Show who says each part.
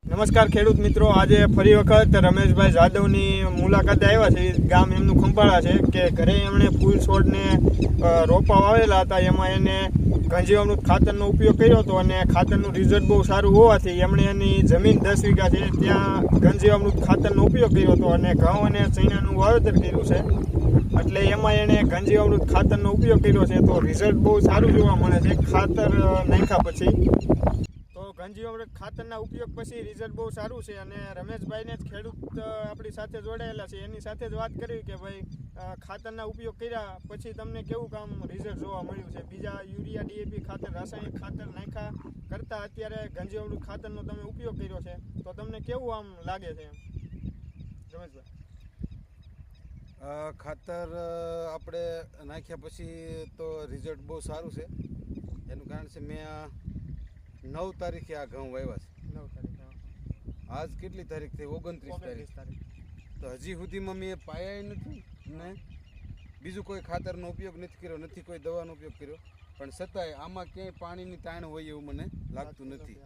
Speaker 1: નમસ્કાર ખેડૂત મિત્રો, આજે ફરી વખત રમેશભાઈ જાદવની મુલાકાતે આવ્યા છે. ગામ એમનું ખંભાળા છે કે ઘરે એમણે ફૂલ છોડને રોપા વાવેલા હતા. એમાં એને ઘનજીવામૃત ખાતરનો ઉપયોગ કર્યો હતો અને ખાતરનું રિઝલ્ટ બહુ સારું હોવાથી એમણે એની જમીન 10 વીઘા છે ત્યાં ઘનજીવામૃત ખાતરનો ઉપયોગ કર્યો હતો અને ઘઉં અને ચણાનું વાવેતર કર્યું છે. એટલે એમાં એણે ઘનજીવામૃત ખાતરનો ઉપયોગ કર્યો છે તો રિઝલ્ટ બહુ સારું જોવા મળે છે. ખાતર નાખ્યા પછી ઘનજીવામૃત ખાતરના ઉપયોગ પછી રિઝલ્ટ બહુ સારું છે અને રમેશભાઈને જ ખેડૂત આપણી સાથે જોડાયેલા છે, એની સાથે જ વાત કરી કે ભાઈ ખાતરના ઉપયોગ કર્યા પછી તમને કેવું કામ રિઝલ્ટ જોવા મળ્યું છે. બીજા યુરિયા, ડીએપી ખાતર, રાસાયણિક ખાતર નાખ્યા કરતાં અત્યારે ઘનજીવામૃત ખાતરનો તમે ઉપયોગ કર્યો છે તો તમને કેવું આમ લાગે છે રમેશભાઈ?
Speaker 2: ખાતર આપણે નાખ્યા પછી તો રિઝલ્ટ બહુ સારું છે. એનું કારણ છે મેં 9 તારીખે આ ઘઉં વાવ્યા છે.
Speaker 1: 9 તારીખે.
Speaker 2: આજ કેટલી તારીખ થઈ? 29 તારીખ. તો હજી સુધીમાં મેં પાયા નથી ને બીજું કોઈ ખાતરનો ઉપયોગ નથી કર્યો, નથી કોઈ દવાનો ઉપયોગ કર્યો, પણ છતાંય આમાં ક્યાંય પાણીની તાણ હોય એવું મને લાગતું નથી.